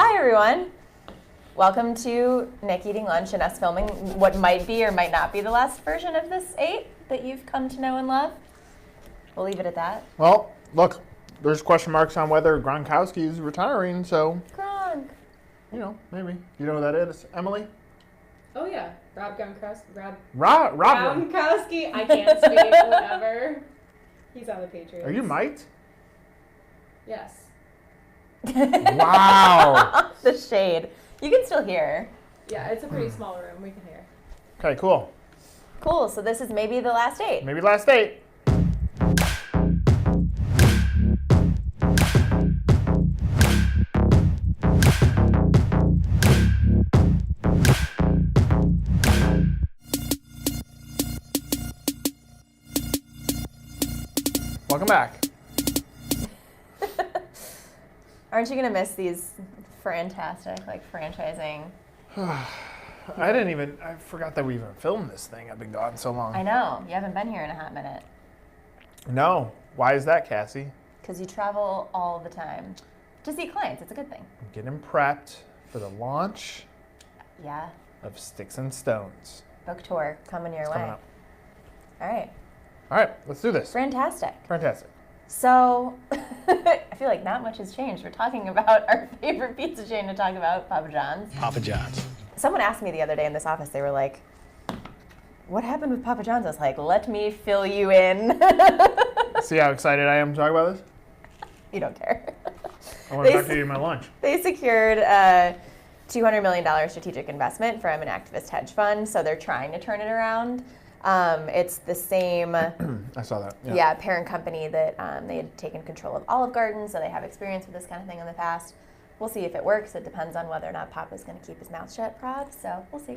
Hi, everyone. Welcome to Nick eating lunch and us filming what might be or might not be the last version of this 8 that you've come to know and love. We'll leave it at that. Well, look, there's question marks on whether Gronkowski is retiring, so... Gronk. You know, maybe. You know who that is? Emily? Oh, yeah. Rob Gronkowski. Rob. Gronkowski. I can't speak. Whatever. He's on the Patriots. Are you mic'd? Yes. Wow. The shade. You can still hear. Yeah, it's a pretty small room. We can hear. Okay, cool. Cool. So this is maybe the last 8. Maybe last 8. Welcome back. Aren't you going to miss these fantastic, franchising? I forgot that we even filmed this thing. I've been gone so long. I know. You haven't been here in a hot minute. No. Why is that, Cassie? Because you travel all the time to see clients. It's a good thing. I'm getting prepped for the launch Yeah. of Sticks and Stones. Book tour coming your way. Coming up. All right. All right, let's do this. Fantastic. Fantastic. So, I feel like not much has changed. We're talking about our favorite pizza chain to talk about, Papa John's. Papa John's. Someone asked me the other day in this office, they were like, what happened with Papa John's? I was like, let me fill you in. See how excited I am to talk about this? You don't care. I want to talk to you in my lunch. They secured a $200 million strategic investment from an activist hedge fund, so they're trying to turn it around. It's the same I saw that. yeah, parent company that they had taken control of Olive Garden, so they have experience with this kind of thing in the past. We'll see if it works. It depends on whether or not Papa's going to keep his mouth shut, Prod, so we'll see.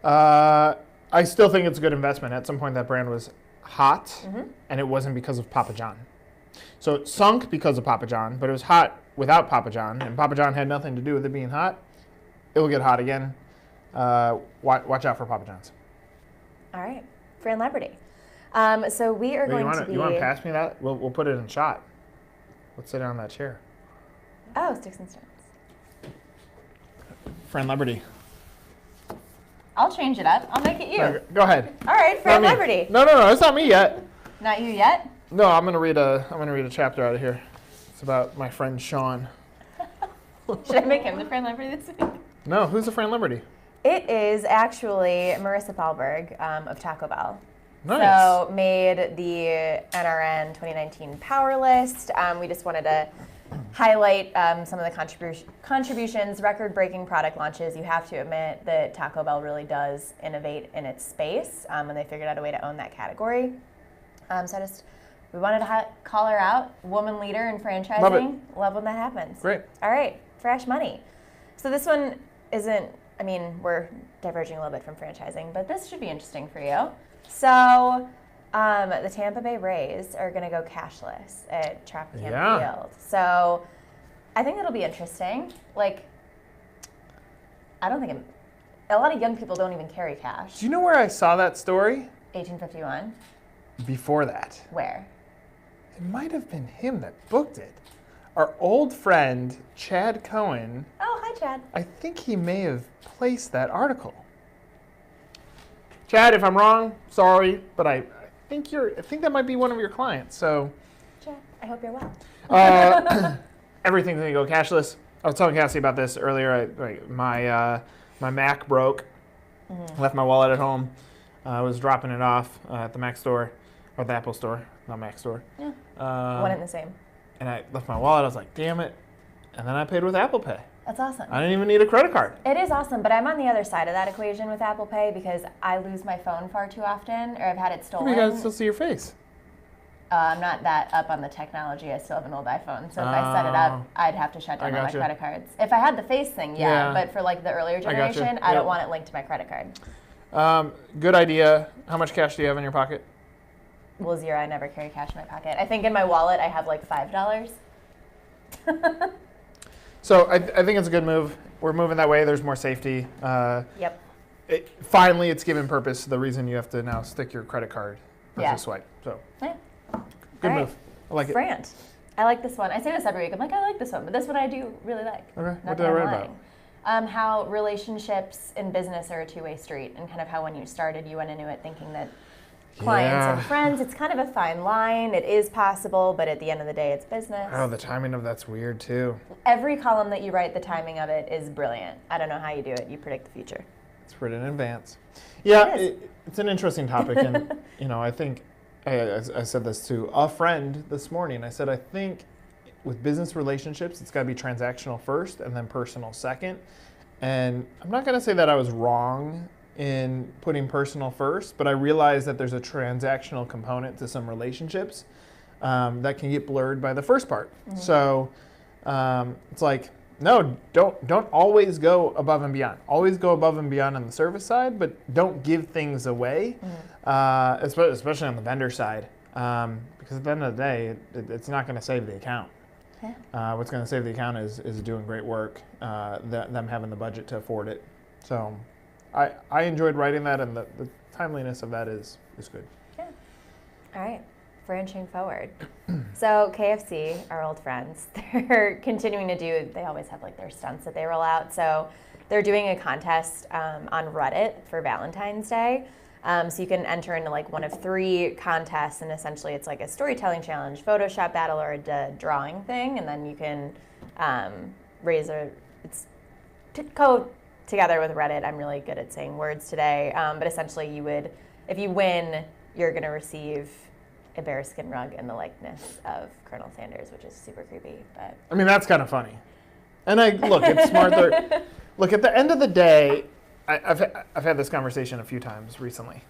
I still think it's a good investment. At some point, that brand was hot, and it wasn't because of Papa John. So it sunk because of Papa John, but it was hot without Papa John, and Papa John had nothing to do with it being hot. It will get hot again. Watch out for Papa John's. All right, Fran Liberty. So we are going to be... You want to pass me that? We'll put it in shot. Let's sit down on that chair. Oh, Sticks and Stones. Fran Liberty. I'll change it up. I'll make it you. Okay, go ahead. All right, Fran Not me. Liberty. No, it's not me yet. Not you yet? No, I'm gonna read a chapter out of here. It's about my friend Sean. Should I make him the Fran Liberty this week? No, who's the Fran Liberty? It is actually Marissa Pahlberg of Taco Bell. Nice. So made the NRN 2019 Power List. We just wanted to highlight some of the contributions, record-breaking product launches. You have to admit that Taco Bell really does innovate in its space, and they figured out a way to own that category. We wanted to call her out, woman leader in franchising. Love it. Love when that happens. Great. All right, fresh money. So this one isn't, we're diverging a little bit from franchising, but this should be interesting for you. So the Tampa Bay Rays are going to go cashless at Tropicana Field. So I think it'll be interesting. I don't think a lot of young people don't even carry cash. Do you know where I saw that story? 1851. Before that. Where? It might have been him that booked it. Our old friend, Chad Cohen. Oh, hi, Chad. I think he may have placed that article. Chad, if I'm wrong, sorry, but I think that might be one of your clients. So, Chad, I hope you're well. Everything's gonna go cashless. I was telling Cassie about this earlier. My Mac broke. Left my wallet at home. I was dropping it off at the Mac store, or the Apple store, not Mac store. Yeah. One and the same. And I left my wallet. I was like, damn it. And then I paid with Apple Pay. That's awesome. I didn't even need a credit card. It is awesome, but I'm on the other side of that equation with Apple Pay because I lose my phone far too often, or I've had it stolen. You guys still see your face. I'm not that up on the technology. I still have an old iPhone, so if I set it up, I'd have to shut down all my credit cards. If I had the face thing, yeah. But for the earlier generation, I don't want it linked to my credit card. Good idea. How much cash do you have in your pocket? Well, zero. I never carry cash in my pocket. I think in my wallet I have $5. So I think it's a good move. We're moving that way. There's more safety. Yep. Finally, it's given purpose. The reason you have to now stick your credit card versus swipe. So, Yeah. good move. I like it. Brand. I like this one. I say this every week. I'm like, I like this one, but this one I do really like. Okay, Not what that did I I'm write lying. about? How relationships in business are a two-way street, and kind of how when you started, you went into it thinking that clients and Yeah. friends, it's kind of a fine line. It is possible, but at the end of the day, it's business. Oh, the timing of that's weird too. Every column that you write, the timing of it is brilliant. I don't know how you do it. You predict the future. It's written in advance. Yeah, It is. it's an interesting topic, and I think I said this to a friend this morning. I said I think with business relationships, it's got to be transactional first and then personal second. And I'm not going to say that I was wrong in putting personal first, but I realized that there's a transactional component to some relationships that can get blurred by the first part. Mm-hmm. So it's like, no, don't always go above and beyond. Always go above and beyond on the service side, but don't give things away, especially on the vendor side, because at the end of the day, it's not going to save the account. Yeah. What's going to save the account is doing great work, them having the budget to afford it. So I enjoyed writing that, and the timeliness of that is good. Yeah. All right. Branching forward. So KFC, our old friends, they're continuing to do, they always have like their stunts that they roll out. So they're doing a contest on Reddit for Valentine's Day. So you can enter into like one of 3 contests, and essentially it's like a storytelling challenge, Photoshop battle, or a drawing thing. And then you can it's to go together with Reddit. I'm really good at saying words today. But essentially if you win, you're going to receive a bearskin rug in the likeness of Colonel Sanders, which is super creepy. But I mean, that's kind of funny. And it's smart. Look, at the end of the day, I've had this conversation a few times recently.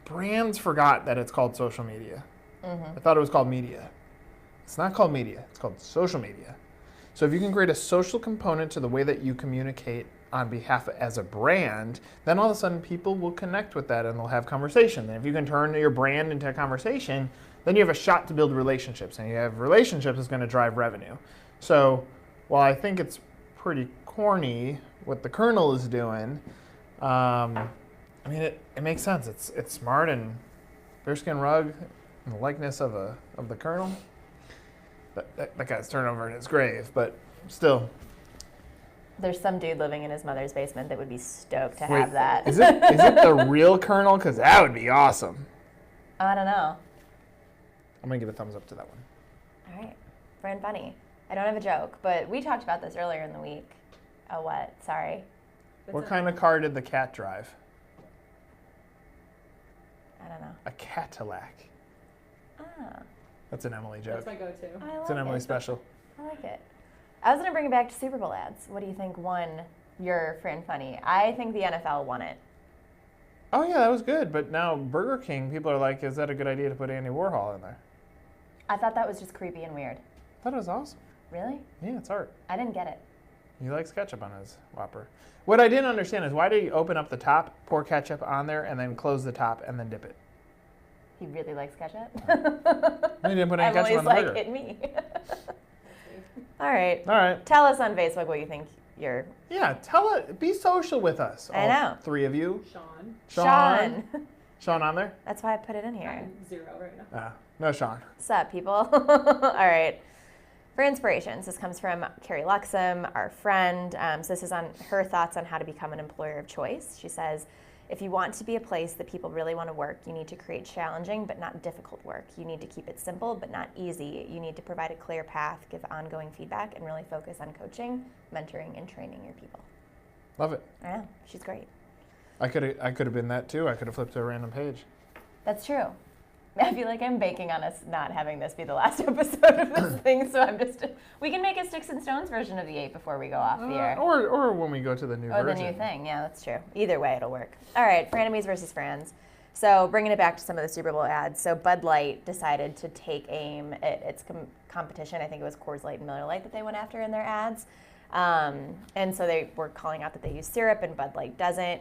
Brands forgot that it's called social media. I thought it was called media. It's not called media. It's called social media. So if you can create a social component to the way that you communicate on behalf as a brand, then all of a sudden people will connect with that and they'll have conversation. And if you can turn your brand into a conversation, then you have a shot to build relationships. And you have relationships that's going to drive revenue. So while I think it's pretty corny what the Colonel is doing, I mean, it makes sense. It's smart, and bearskin rug in the likeness of the Colonel. That guy's turned over in his grave, but still. there's some dude living in his mother's basement that would be stoked to have that. Is it the real Colonel? Because that would be awesome. I don't know. I'm going to give a thumbs up to that one. All right. Brand funny. I don't have a joke, but we talked about this earlier in the week. Oh, what? Sorry. What kind of car did the cat drive? I don't know. A Cadillac. Ah, That's an Emily joke. That's my go-to. I It's an like Emily it. special. I like it. I was going to bring it back to Super Bowl ads. What do you think won your Fran Funny? I think the NFL won it. Oh, yeah, that was good. But now Burger King, people are like, is that a good idea to put Andy Warhol in there? I thought that was just creepy and weird. I thought it was awesome. Really? Yeah, it's art. I didn't get it. He likes ketchup on his Whopper. What I didn't understand is why did he open up the top, pour ketchup on there, and then close the top and then dip it? He really likes ketchup. He didn't put any ketchup Emily's on the like, burger. hit me. All right. All right. Tell us on Facebook what you think you're. Yeah, be social with us. I all know. 3 of you. Sean. Sean on there? That's why I put it in here. I'm 0 right now. No Sean. What's up, people? All right. For inspirations, this comes from Carrie Luxem, our friend. So this is on her thoughts on how to become an employer of choice. She says, if you want to be a place that people really want to work, you need to create challenging but not difficult work. You need to keep it simple but not easy. You need to provide a clear path, give ongoing feedback, and really focus on coaching, mentoring, and training your people. Love it. I know. She's great. I could have been that too. I could have flipped to a random page. That's true. I feel like I'm banking on us not having this be the last episode of this thing, so we can make a Sticks and Stones version of the 8 before we go off the air. Or when we go to the new Or version. the new thing, yeah, that's true. Either way, it'll work. All right, frenemies versus friends. So bringing it back to some of the Super Bowl ads. So Bud Light decided to take aim at its competition. I think it was Coors Light and Miller Lite that they went after in their ads. And so they were calling out that they use syrup and Bud Light doesn't.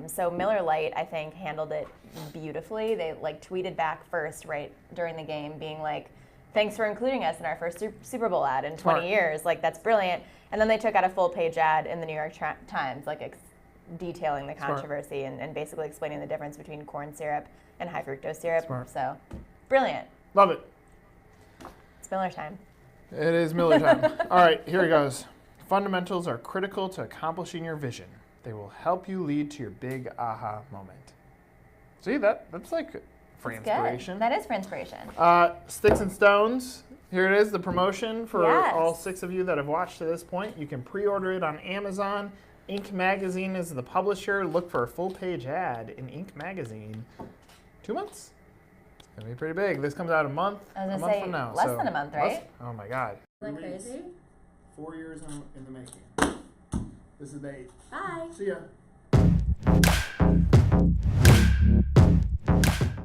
So Miller Lite, I think, handled it beautifully. They tweeted back first right during the game being like, thanks for including us in our first Super Bowl ad in 20 years. That's brilliant. And then they took out a full page ad in the New York Times, detailing the controversy and basically explaining the difference between corn syrup and high fructose syrup. Smart. So brilliant. Love it. It's Miller time. It is Miller time. All right, here it goes. Fundamentals are critical to accomplishing your vision. They will help you lead to your big aha moment. See, that's like for That's inspiration. good. That is for inspiration. Sticks and Stones. Here it is, the promotion for Yes. all 6 of you that have watched to this point. You can pre-order it on Amazon. Inc. Magazine is the publisher. Look for a full-page ad in Inc. Magazine. 2 months? It's going to be pretty big. This comes out a month from now. Less than a month, right? Oh, my God. Isn't that crazy? 4 years in the making. This is Nate. Bye. See ya.